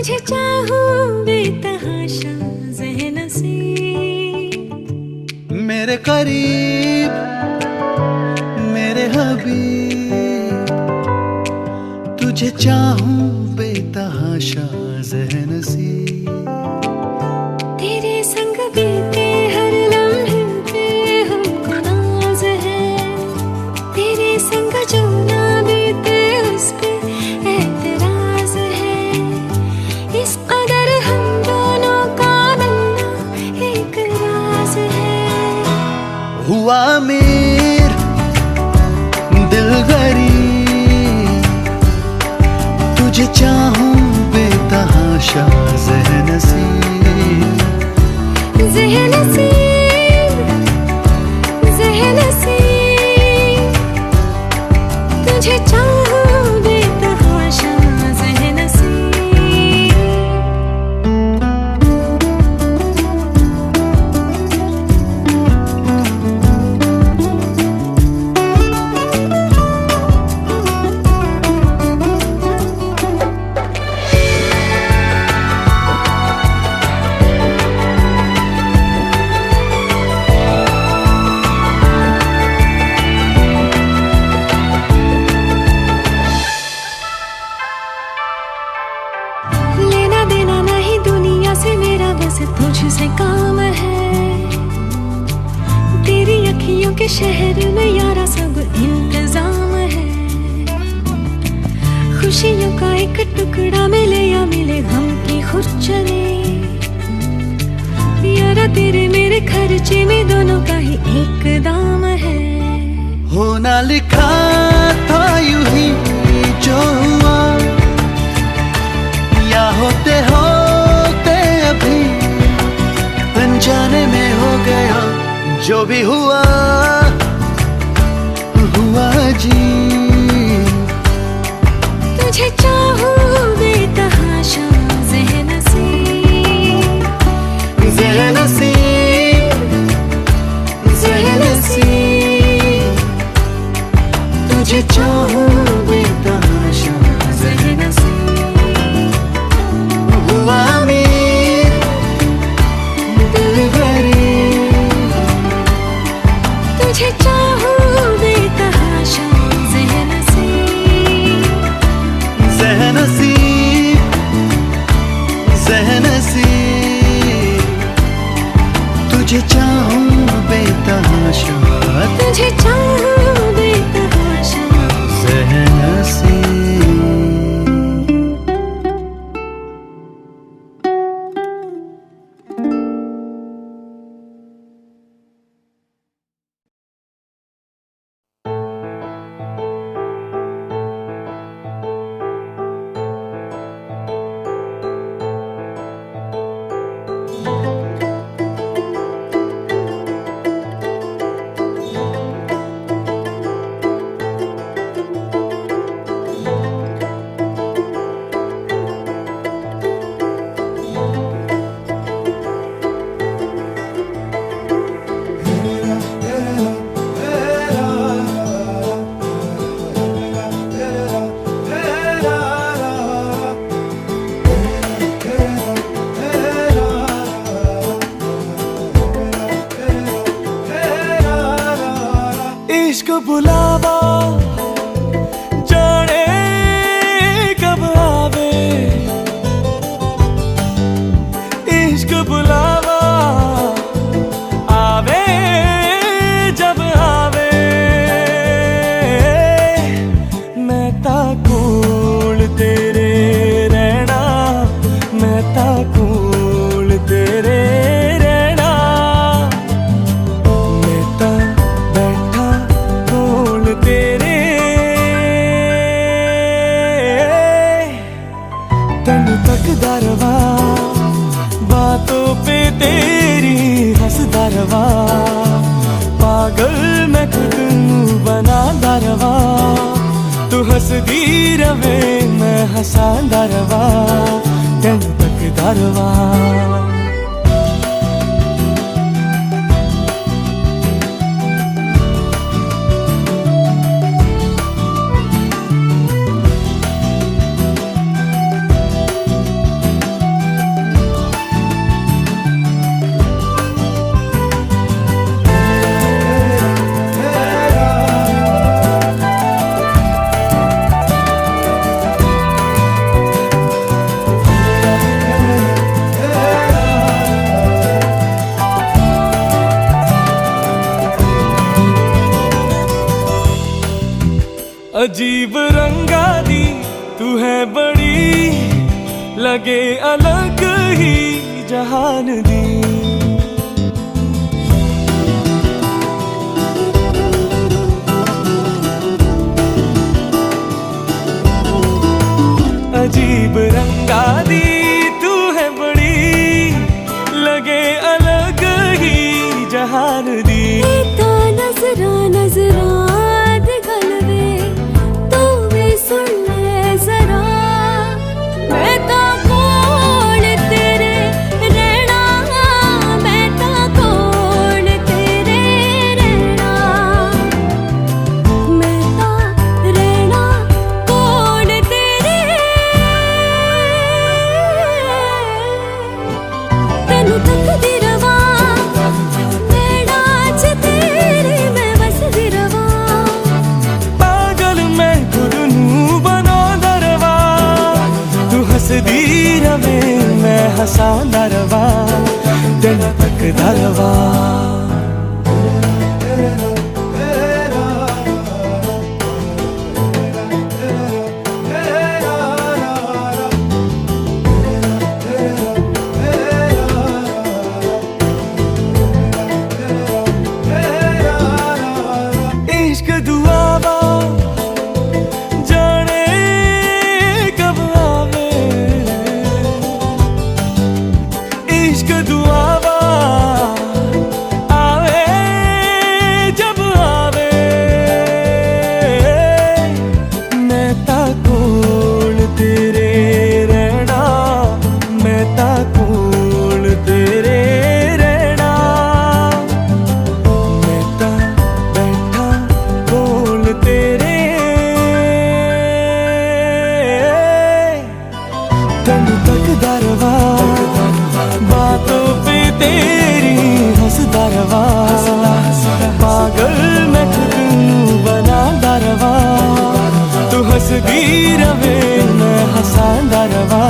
तुझे चाहूं बेतहाशा ज़हन से, मेरे करीब मेरे हबीब, तुझे चाहूं बेतहाशा ज़हन से। तेरे संग बीते हर लम्हे पे हमको नाज है, तेरे संग जो ना बीते उस पे एतराज है। इस कदर हम दोनों का मिलना एक राज है। हुआ अमीर दिल गरीब, तुझे चाहूं बेतहाशा ज़हन से। ज़हन से, ज़हन से, तुझे चाहूं बेतहाशा ज़हन से। लेना देना नहीं दुनिया से मेरा, बस तुझसे काम है। तेरी अखियों के शहर में यारा सब इंतजाम है। खुशियों का एक टुकड़ा मिले या मिले गम की खुरचने, यारा तेरे मेरे खर्चे में दोनों का ही एक दाम है। होना लिखा था यूं ही जो हुआ, या होते होते अभी अनजाने में हो गया। जो भी हुआ हुआ जी, तुझे चाहूं बेतहाशा ज़हन से। ज़हन से, ज़हन से, तुझे चाहूं बेतहाशा ज़हन से। हुआ अमीर दिल गरीब, तुझे चाहूं बेतहाशा ज़हन से। ज़हन से, ज़हन से, तुझे चाहूं बेतहाशा, तुझे चाहूं बेतहाशा ज़हन से। इश्क बुलावा जाने कब आवे, इश्क बुलावा आवे जब आवे। मैं ताकोल तेरे रहना, मैं ताकोल तेरे रहना। मैं ता बैठा कोल तेरे, तन तक दरवा बातों पे तेरी हंसदा रवा। पागल मैं खुद नू बना दरवा, तू हंसदी रवे मैं हंसांदा रवा। तन तक दरवा लगे अलग ही जहान दी। अजीब रंगा दी तू है बड़ी, लगे अलग ही जहान दी। तो नजरा नजरा दिखलवे तू भी सुन ले जरा, मैं ता कोल तेरे रहना, मैं ता कोल तेरे रहना, मैं ता रहना कोल तेरे। तेनू तकदी रवा नैना च तेरे मैं वसदी रवा। पागल मैं खुद नू बनांदा रवा, तू हसदी रवे मैं हसांदा रवा, दिल तकदा रवा। इश्क दुआवा जाने कब आवे, इश्क दुआवा आवे जब आवे। मैं ता कोल तेरे रहना, मैं ता कोल तेरे रहना, मैं ता बैठा कोल तेरे। तेनू तकदा रवा बातों पे तेरी हंसदा रवा, पागल मैं खुद नू बनांदा रवा, तू हंसदी रवे मैं हसांदा रवा,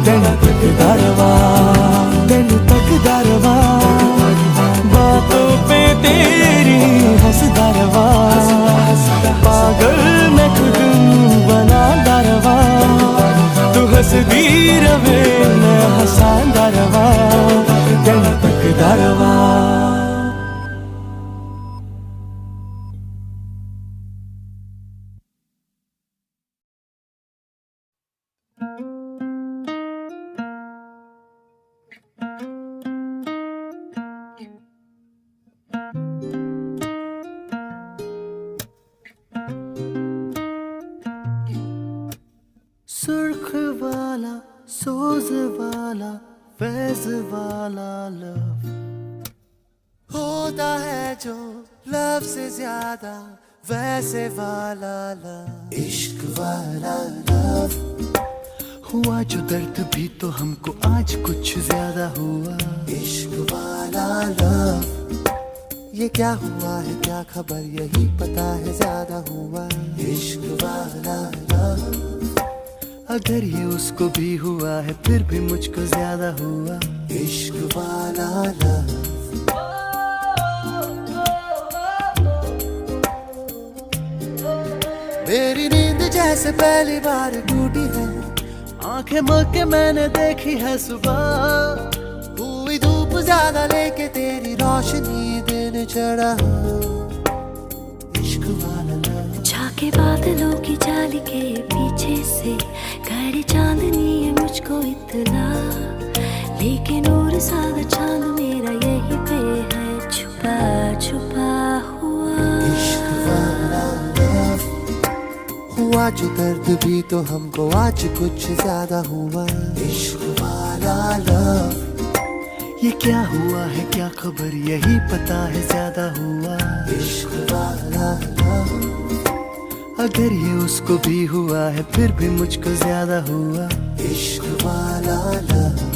तेनू तकदा रवा, तेनू तकदा रवा बातों पे तेरी हंसदा रवा, पागल मैं खुद नू बनांदा रवा, तू हंसदी रवे मैं हसांदा रवा, तेनू तकदा रवा। सुर्ख वाला सोज वाला फैज वाला लव होता है जो लव से ज्यादा वैसे वाला लव। इश्क वाला लव हुआ जो दर्द भी तो हमको आज कुछ ज्यादा हुआ। इश्क वाला लव ये क्या हुआ है क्या खबर यही पता है ज्यादा हुआ। इश्क वाला लव अगर ये उसको भी हुआ है फिर भी मुझको ज्यादा हुआ। इश्क वाला लव मेरी नींद जैसे पहली बार टूटी है, आंखें मल के मैंने देखी है सुबह। हुई धूप ज्यादा लेके तेरी रोशनी दिन चढ़ा। इश्क वाला लव झाके बादलों की जाली के पीछे से खड़ी चांदनी है मुझको इतना, लेकिन और सादा चांद मेरा यही पे है छुपा छुपा हुआ। इश्क वाला लव हुआ जो दर्द भी तो हमको आज कुछ ज्यादा हुआ। इश्क वाला लव ये क्या हुआ है क्या खबर यही पता है ज्यादा हुआ। इश्क वाला लव अगर ये उसको भी हुआ है फिर भी मुझको ज्यादा हुआ। इश्क वाला लव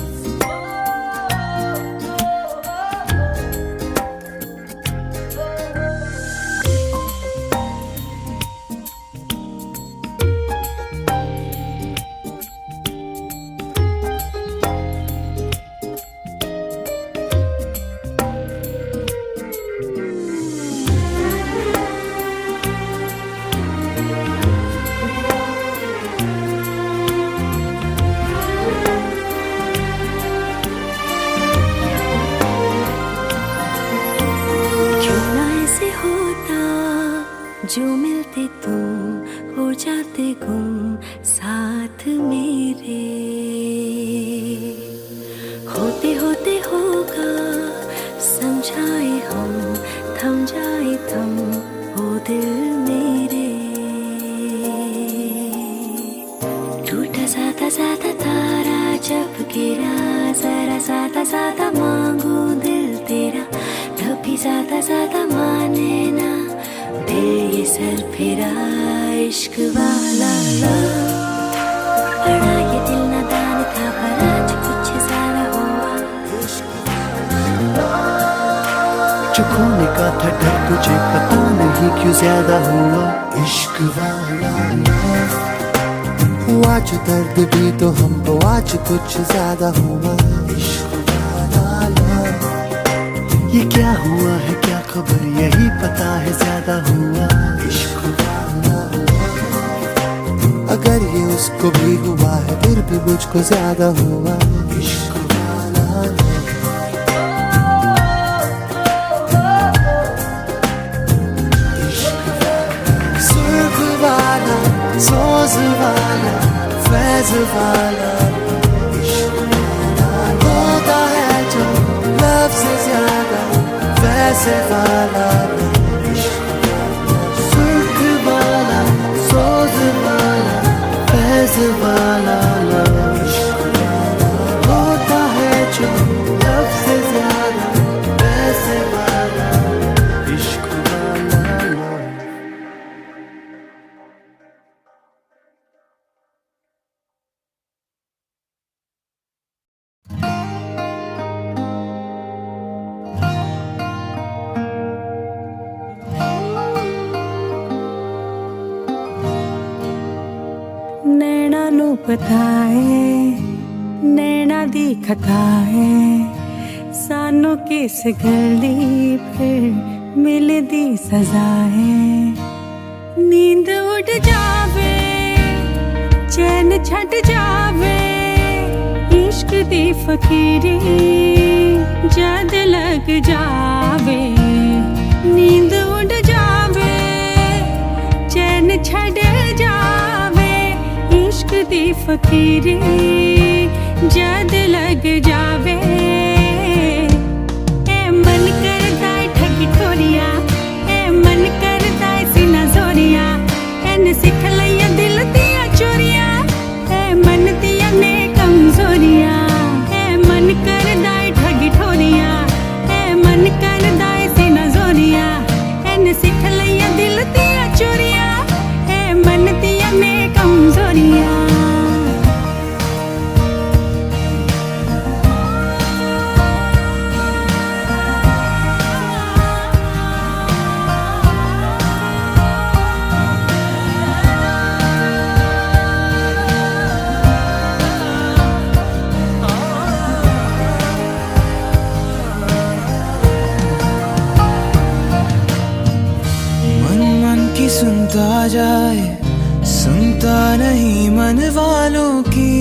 मेरे। होते होते होगा समझाए हम, थम जाए थम ओ दिल मेरे। टूटा साता साता तारा जब गिरा, जरा साता साता मांगू दिल तेरा, तभी साता साता माने ना दिल ये सर फिरा। इश्क वाला लव, बड़ा ये दिल नादान था पर आज कुछ ज्यादा हुआ। जो खोने का था डर तुझे पता नहीं क्यों ज्यादा हुआ। इश्क वाला लव हुआ जो दर्द भी तो हमको आज कुछ ज्यादा हुआ। इश्क वाला लव ये क्या हुआ है क्या खबर यही पता है ज्यादा हुआ। इश्क वाला लव अगर ये उसको भी हुआ है फिर भी मुझको ज्यादा हुआ। इश्क वाला लव सुर्ख वाला, सोज वाला, फैज वाला इश्क वाला होता है जो लब से ज्यादा वैसे वाला। सुर्ख वाला, सोज वाला, फैज वाला होता है जो लब से ज्यादा वैसे वाला। इश्क वाला नैना नू पता है नैना दी खता है, सानू किस गली फिर मिलदी सजा है। नींद उड़ जावे चैन छट जावे, इश्क दी फकीरी जद लग जावे। नींद उड़ जावे चैन छट जावे, इश्क दी फकीरी जद लग जावे। ए मन करदा है ठगी ठोरिया, ए मन करदा है सीना जोरिया, एन सिख लिया दिल दिया चोरिया, ए मन दिया ने कमजोरिया। ए मन करदा है ठगी ठोरिया, ए मन करदा है सीना जोरिया, एन सिख लिया दिल दिया चोरिया, ए मन दिया ने कमजोरिया। सुनता जाए सुनता नहीं मन वालों की,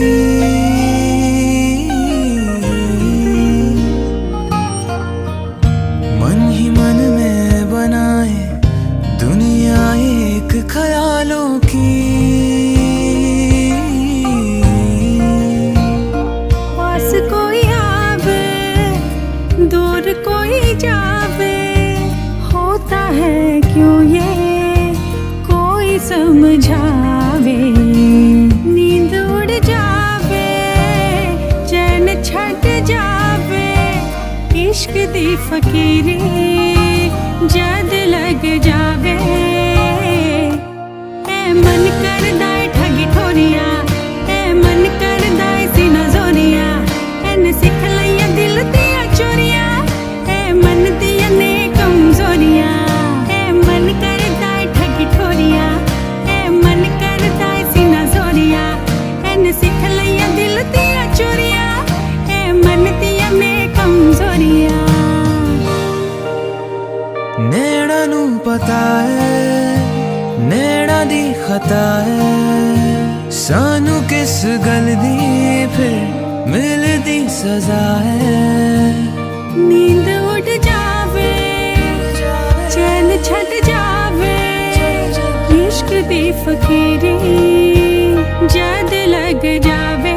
मन ही मन में बनाए दुनिया एक ख्यालों की। पास कोई आवे दूर कोई जावे, होता है क्यों ये समझावे। नींद उड़ जावे चैन छट जावे, इश्क दी फकीरी जद लग जावे। ए मन करदा है ठगी ठोरिया, ए मन करदा है सीना जोरिया, एन सिख लिया दिल दिया चोरिया, ए मन दिया ने कमजोरिया। ए मन करदा है ठगी ठोरिया, सिख लिया दिल दिया चोरिया, ए मन दिया में कमजोरिया। नैना नू पता है नैना दी खता है, सानू किस गल दी फिर मिलदी सजा है। नींद उड़ जावे चैन छट जावे, इश्क दी फकीरी जद लग जावे।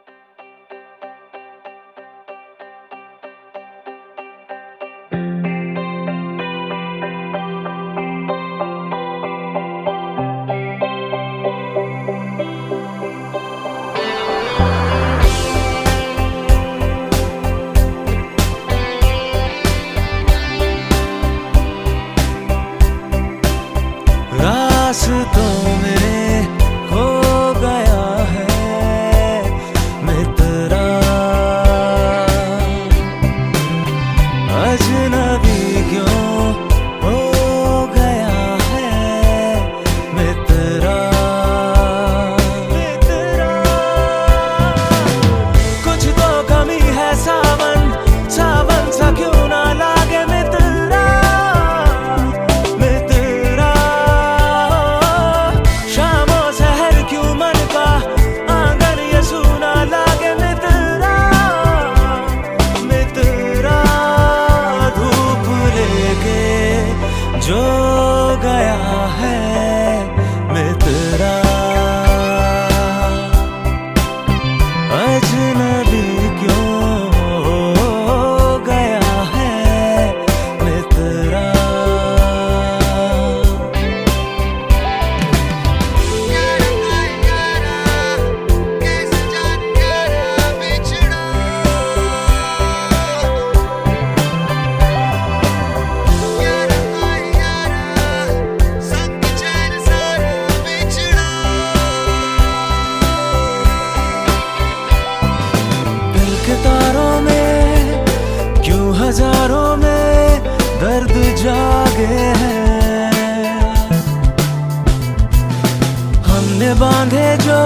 जो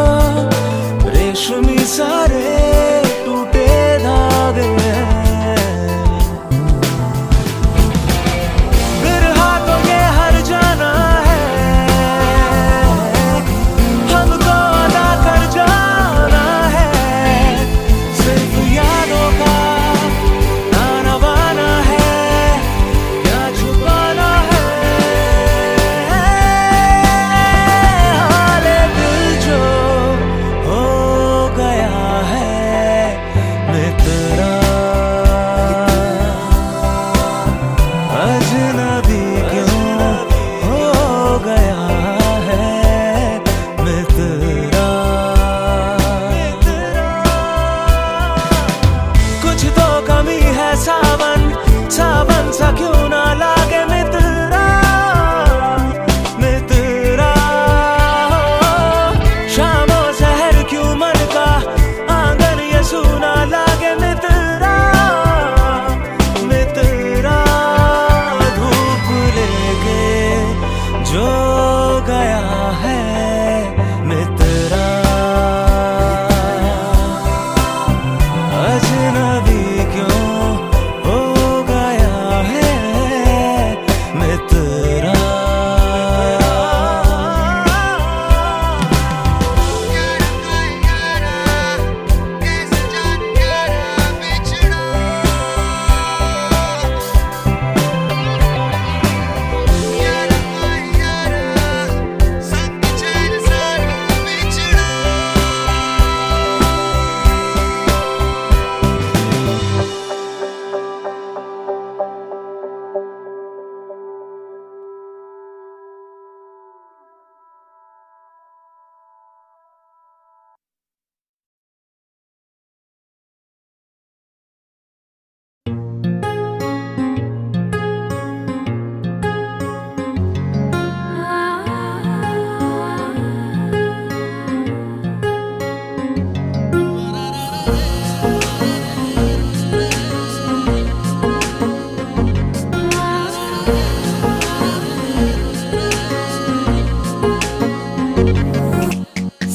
रेशमी सारे टूटे धागे बिरहा तो ये हर जाना है, हमको अदा कर जाना है। सिर्फ यादों का आना बाना है, क्या छुपाना है। हाले दिल जो हो गया है मित्रा, अजनबी क्यों हो गया है मित्रा। कुछ तो कमी है सावन, सावन सा क्यों ना लागे मित्रा, मित्रा। शामों शहर क्यों मन का आंगन ये सूना लागे मित्रा, मित्रा। धूप लेके जो गया है मित्रा, अजनबी क्यों हो गया है मित्रा।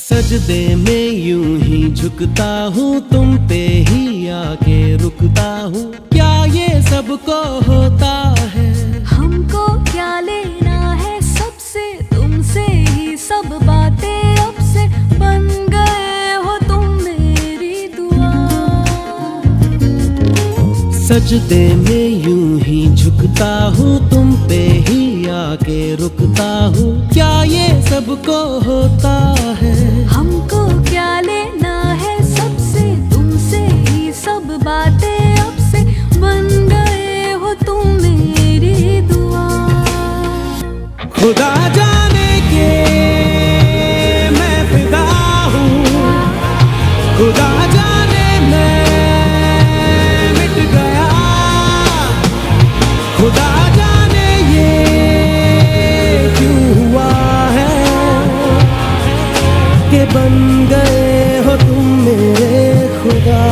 सजदे में यूं ही झुकता हूँ, तुम पे ही आके रुकता हूँ। क्या ये सबको होता है? हमको क्या लेना है सबसे, तुमसे ही सब बातें अब से बन गए हो तुम मेरी दुआ। सजदे में यूं ही झुकता हूँ, तुम पे ही आके रुकता हूँ। क्या ये सबको होता है? हमको क्या लेना है सबसे, तुमसे ही सब बातें अब से बन गए हो तुम मेरी दुआ। खुदा जाने के मैं फिदा हूँ, खुदा जाने मैं मिट गया। खुदा जाने ये क्यों हुआ है कि बन गए हो तुम मेरे खुदा।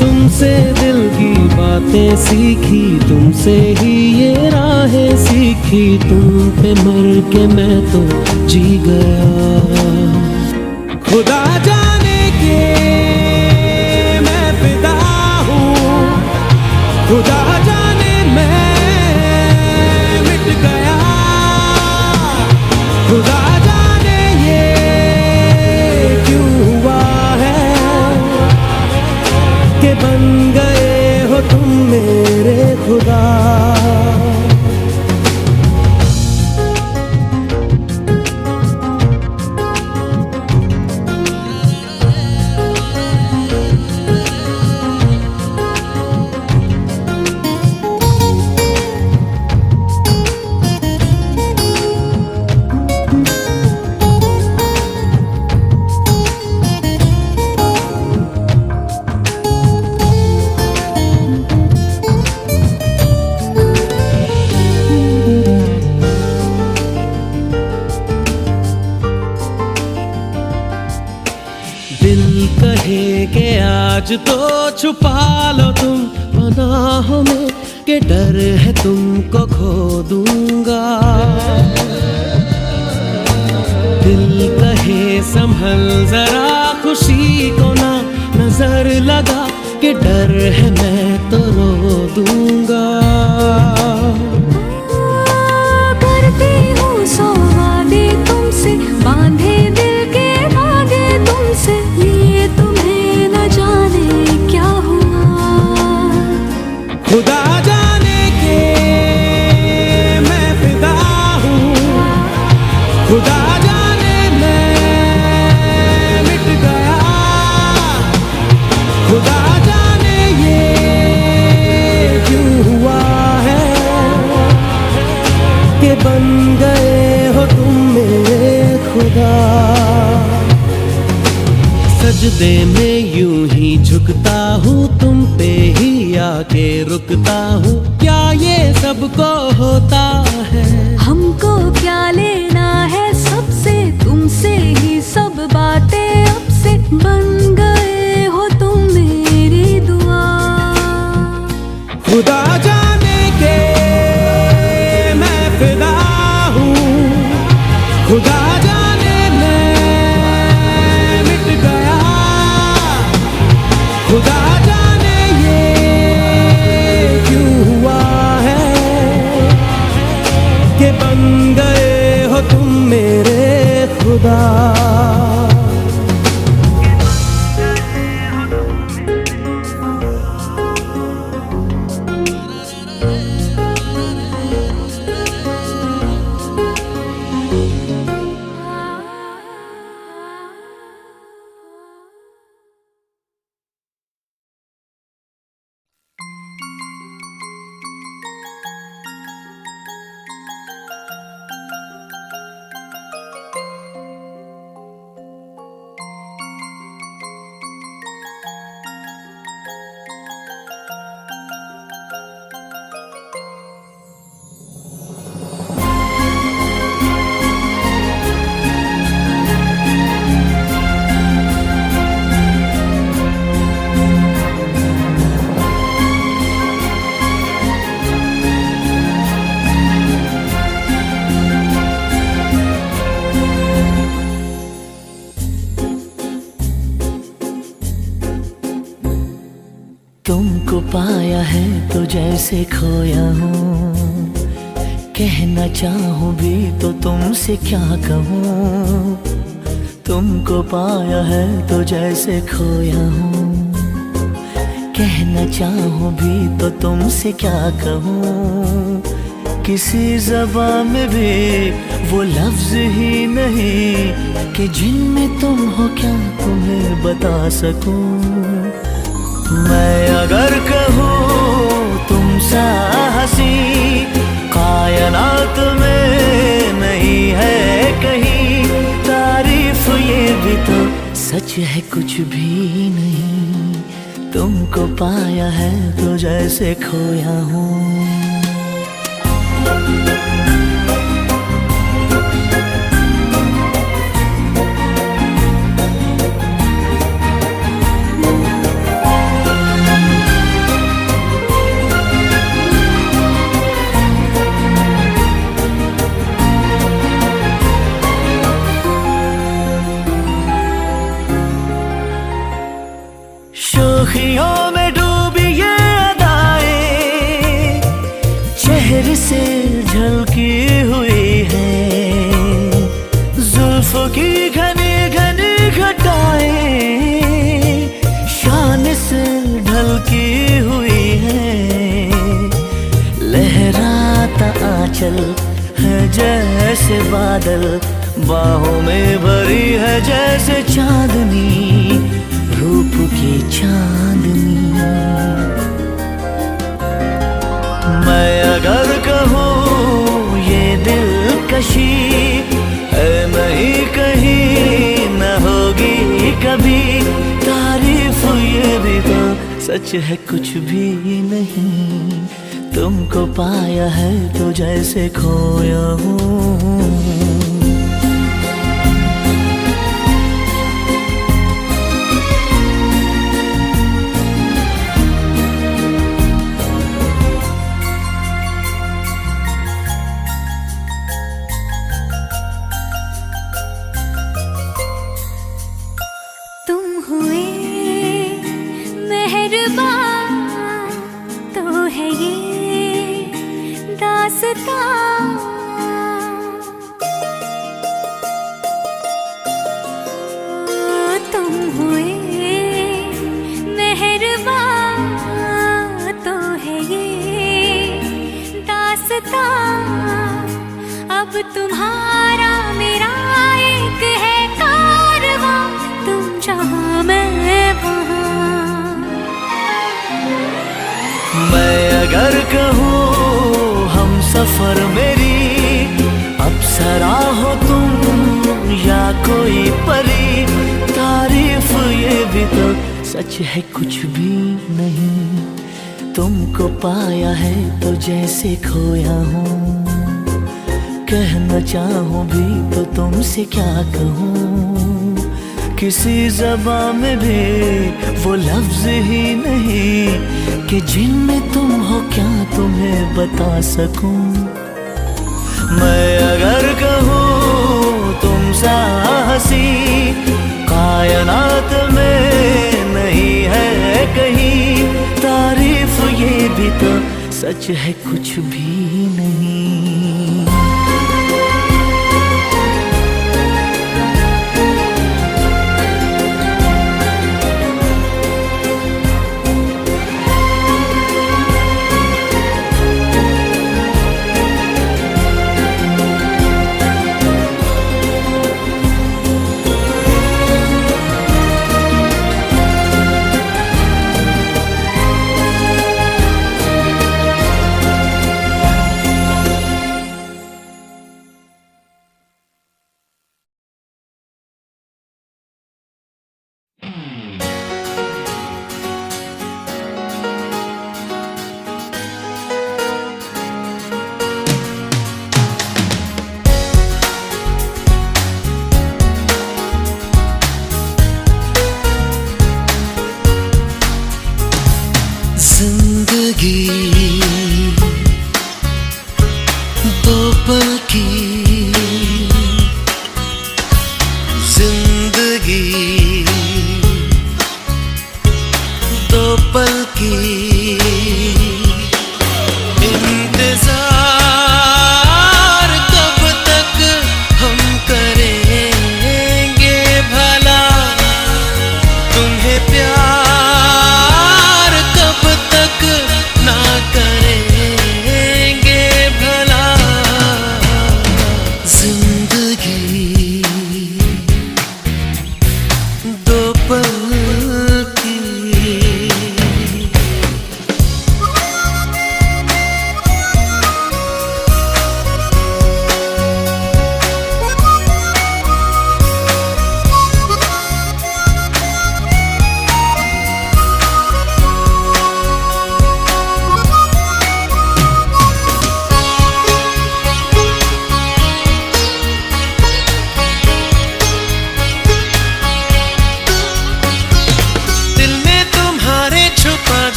तुमसे दिल की बातें सीखी, तुमसे ही ये राहें सीखी। तुम पे मर के मैं तो जी गया। खुदा जाने के मैं फिदा हूँ, खुदा जाने मैं मिट गया। खुदा जाने ये क्यों हुआ है कि बन गए हो तुम मेरे खुदा। सच तो छुपा लो तुम पनाहों में कि डर है तुमको खो दूंगा। दिल कहे संभल जरा खुशी को ना नजर लगा कि डर है मैं तो रो दूंगा। करती हूँ सौ वादे तुमसे, बांधे दिल के धागे तुमसे, ये तुम्हें न जाने क्या हुआ। खुदा जाने के मैं फिदा हूँ, खुदा जाने मैं मिट गया, खुदा जाने ये क्यों हुआ है कि बन गए हो तुम मेरे खुदा। सजदे में यूं ही झुकता हूँ तुम पे ही आके रुकता हूँ, क्या ये सबको होता है? हमको क्या लेना है सबसे, तुमसे ही सब बातें अब से, बन गए हो तुम मेरी दुआ। खुदा जाने के मैं फिदा हूँ, खुदा जाने मैं मिट गया, खुदा जाने ये क्यों हुआ है कि बन गए हो तुम मेरे खुदा। तुमको पाया है तो जैसे खोया हूँ, कहना चाहूँ भी तो तुमसे क्या कहूँ। तुमको पाया है तो जैसे खोया हूँ, कहना चाहूँ भी तो तुमसे क्या कहूँ। किसी ज़बान में भी वो लफ्ज़ ही नहीं कि जिनमें तुम हो क्या तुम्हें बता सकूँ। मैं अगर कहूँ तुम सा हंसी कायनात में नहीं है कहीं, तारीफ ये भी तो सच है कुछ भी नहीं। तुमको पाया है तो जैसे खोया हूँ। शोखियों में डूबी ये अदाएं चेहरे से झलकी हुई है, जुल्फों की घनी घनी घटाएं शान से ढलकी हुई है। लहराता आंचल है जैसे बादल, बाहों में भरी है जैसे चांदनी, रूप की चांदनी। मैं अगर कहूँ ये दिलकशी है नहीं कहीं न होगी कभी, तारीफ ये भी तो सच है कुछ भी नहीं। तुमको पाया है तो जैसे खोया हूँ। अब तुम्हारा मेरा एक है कारवां, तुम जहाँ मैं वहाँ। मैं अगर कहूँ हम सफर मेरी अप्सरा हो तुम या कोई परी, तारीफ ये भी तो सच है कुछ भी नहीं। तुमको पाया है तो जैसे खोया हूँ, कहना चाहूँ भी तो तुमसे क्या कहूँ। किसी ज़बान में भी वो लफ्ज़ ही नहीं कि जिनमें तुम हो क्या तुम्हें बता सकूँ। मैं अगर कहूँ तुम सा हंसी कायनात में नहीं है कहीं, तारीफ ये भी तो सच है कुछ भी नहीं। दो पल की जिंदगी, दो पल की इंतजार कब तक हम करेंगे भला, तुम्हें प्यार कब तक ना करेंगे भला। जिंदगी दो पल की,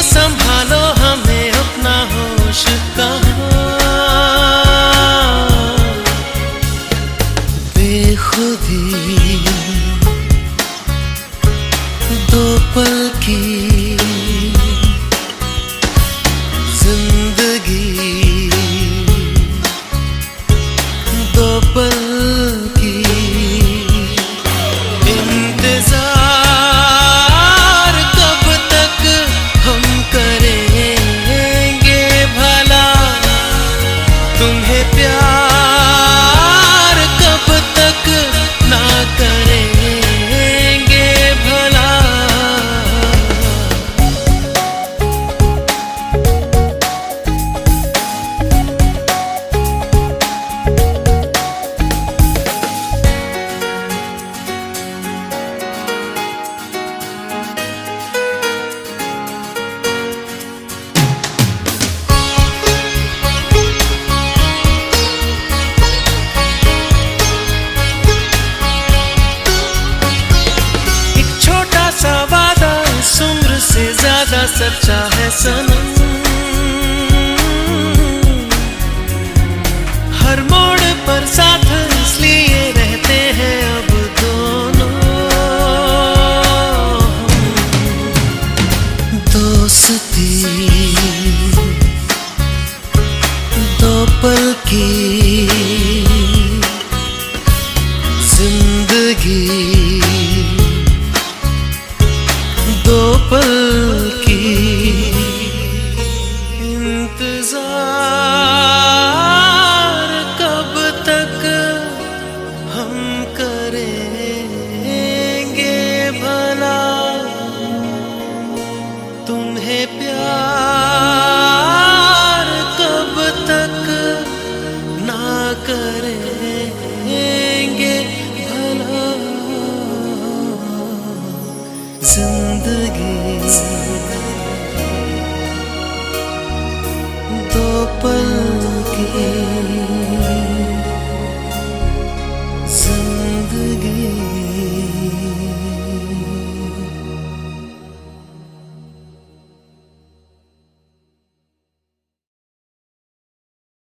संभालो हमें अपना होश कहाँ। बेखुदी दो पल की जिंदगी, दो पल की इंतजार कब तक हम करेंगे भला, तुम्हें प्यार कब तक ना करेंगे भला। ज्यादा सच्चा है सनम, हर मोड़ पर साथ इसलिए रहते हैं अब दोनों। दोस्ती दो पल की जिंदगी, दो पल